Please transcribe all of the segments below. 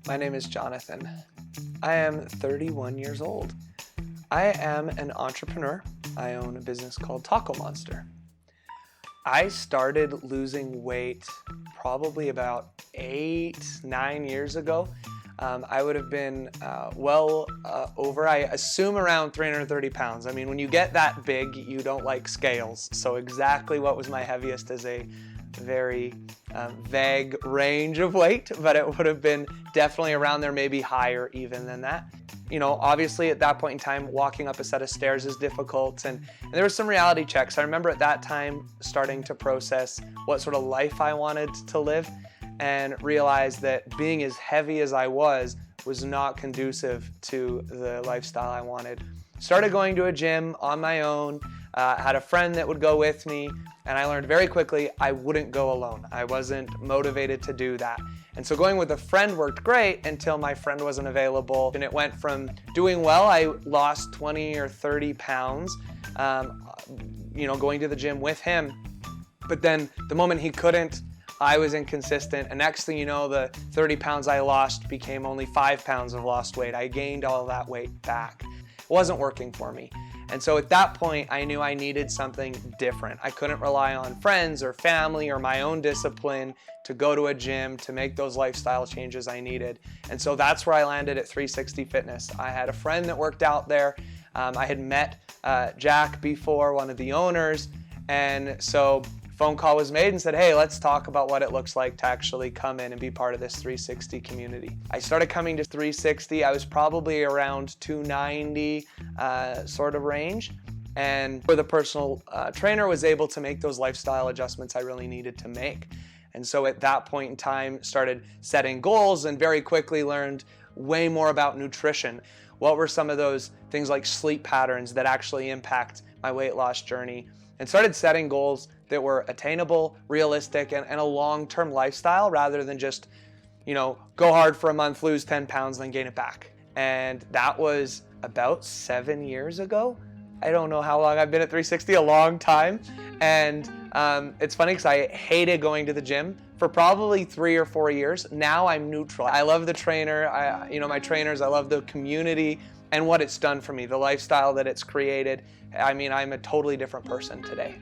My name is Jonathan. I am 31 years old. I am an entrepreneur. I own a business called Taco Monster. I started losing weight probably about 9 years ago. I would have been over, I assume, around 330 pounds. I mean, when you get that big, you don't like scales. So exactly what was my heaviest is a very vague range of weight, but it would have been definitely around there, maybe higher even than that. You know, obviously at that point in time, walking up a set of stairs is difficult, and there were some reality checks. I remember at that time starting to process what sort of life I wanted to live and realized that being as heavy as I was not conducive to the lifestyle I wanted. Started going to a gym on my own, had a friend that would go with me, and I learned very quickly I wouldn't go alone. I wasn't motivated to do that. And so going with a friend worked great until my friend wasn't available. And it went from doing well, I lost 20 or 30 pounds, going to the gym with him. But then the moment he couldn't, I was inconsistent. And next thing you know, the 30 pounds I lost became only 5 pounds of lost weight. I gained all that weight back. It wasn't working for me. And so at that point, I knew I needed something different. I couldn't rely on friends or family or my own discipline to go to a gym to make those lifestyle changes I needed. And so that's where I landed at 360 Fitness. I had a friend that worked out there. I had met Jack before, one of the owners. And so phone call was made and said, hey, let's talk about what it looks like to actually come in and be part of this 360 community. I started coming to 360. I was probably around 290 sort of range. And for the personal trainer was able to make those lifestyle adjustments I really needed to make. And so at that point in time, started setting goals and very quickly learned way more about nutrition. What were some of those things like sleep patterns that actually impact my weight loss journey? And started setting goals that were attainable, realistic, and a long-term lifestyle rather than just, go hard for a month, lose 10 pounds, then gain it back. And that was about 7 years ago. I don't know how long I've been at 360, a long time. And it's funny because I hated going to the gym for probably 3 or 4 years. Now I'm neutral. I love the trainer, my trainers, I love the community and what it's done for me, the lifestyle that it's created. I mean, I'm a totally different person today.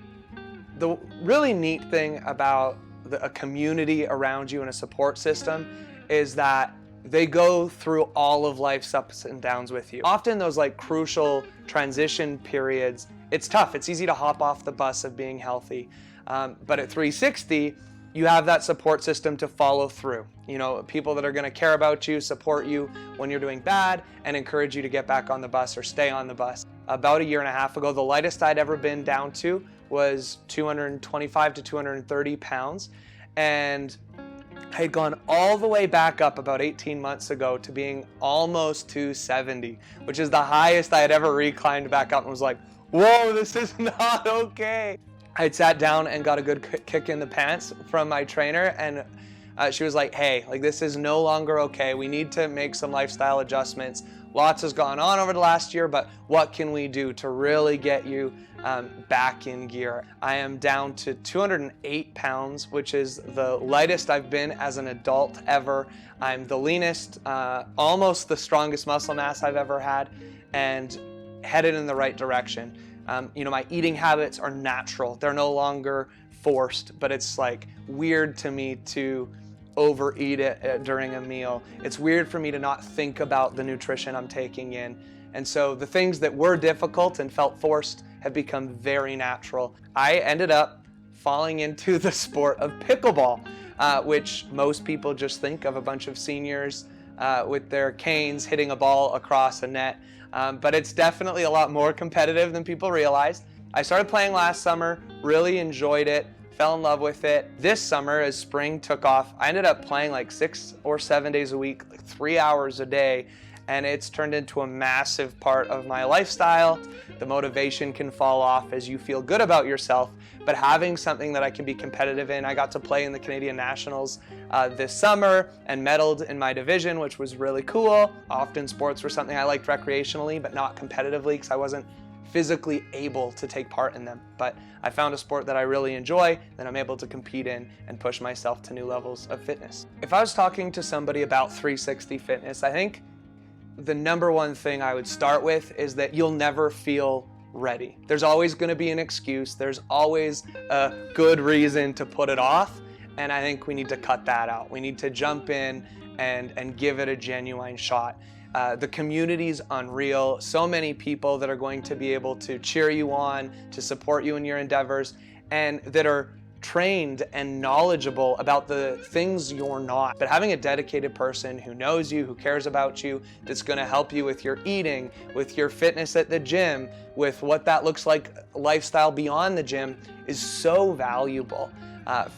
The really neat thing about a community around you and a support system is that they go through all of life's ups and downs with you. Often those crucial transition periods, it's tough. It's easy to hop off the bus of being healthy. But at 360, you have that support system to follow through. People that are going to care about you, support you when you're doing bad, and encourage you to get back on the bus or stay on the bus. About 1.5 years ago, the lightest I'd ever been down to was 225 to 230 pounds. And I had gone all the way back up about 18 months ago to being almost 270, which is the highest I had ever reclined back up and was like, whoa, this is not okay. I had sat down and got a good kick in the pants from my trainer, and she was like, hey, this is no longer okay. We need to make some lifestyle adjustments. Lots has gone on over the last year, but what can we do to really get you back in gear? I am down to 208 pounds, which is the lightest I've been as an adult ever. I'm the leanest, almost the strongest muscle mass I've ever had, and headed in the right direction. My eating habits are natural. They're no longer forced, but it's weird to me to overeat it during a meal. It's weird for me to not think about the nutrition I'm taking in. And so the things that were difficult and felt forced have become very natural. I ended up falling into the sport of pickleball, which most people just think of a bunch of seniors with their canes hitting a ball across a net. But it's definitely a lot more competitive than people realized. I started playing last summer, really enjoyed it, fell in love with it. This summer, as spring took off, I ended up playing 6 or 7 days a week, 3 hours a day, and it's turned into a massive part of my lifestyle. The motivation can fall off as you feel good about yourself, but having something that I can be competitive in, I got to play in the Canadian Nationals this summer and medaled in my division, which was really cool. Often sports were something I liked recreationally, but not competitively because I wasn't physically able to take part in them. But I found a sport that I really enjoy, that I'm able to compete in and push myself to new levels of fitness. If I was talking to somebody about 360 fitness, I think the number one thing I would start with is that you'll never feel ready. There's always going to be an excuse. There's always a good reason to put it off. And I think we need to cut that out. We need to jump in and give it a genuine shot. The community's unreal. So many people that are going to be able to cheer you on, to support you in your endeavors, and that are trained and knowledgeable about the things you're not. But having a dedicated person who knows you, who cares about you, that's going to help you with your eating, with your fitness at the gym, with what that looks like lifestyle beyond the gym is so valuable.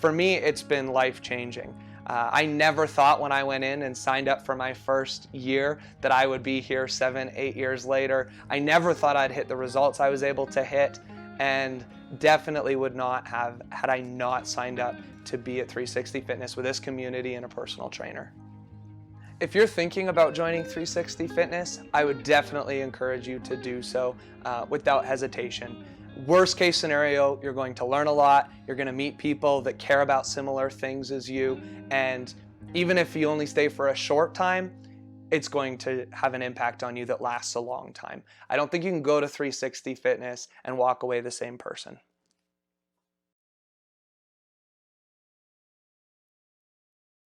For me, it's been life-changing. I never thought when I went in and signed up for my first year that I would be here 7, 8 years later. I never thought I'd hit the results I was able to hit, and definitely would not have had I not signed up to be at 360 Fitness with this community and a personal trainer. If you're thinking about joining 360 Fitness, I would definitely encourage you to do so without hesitation. Worst case scenario, you're going to learn a lot, you're going to meet people that care about similar things as you, and even if you only stay for a short time, it's going to have an impact on you that lasts a long time. I don't think you can go to 360 Fitness and walk away the same person.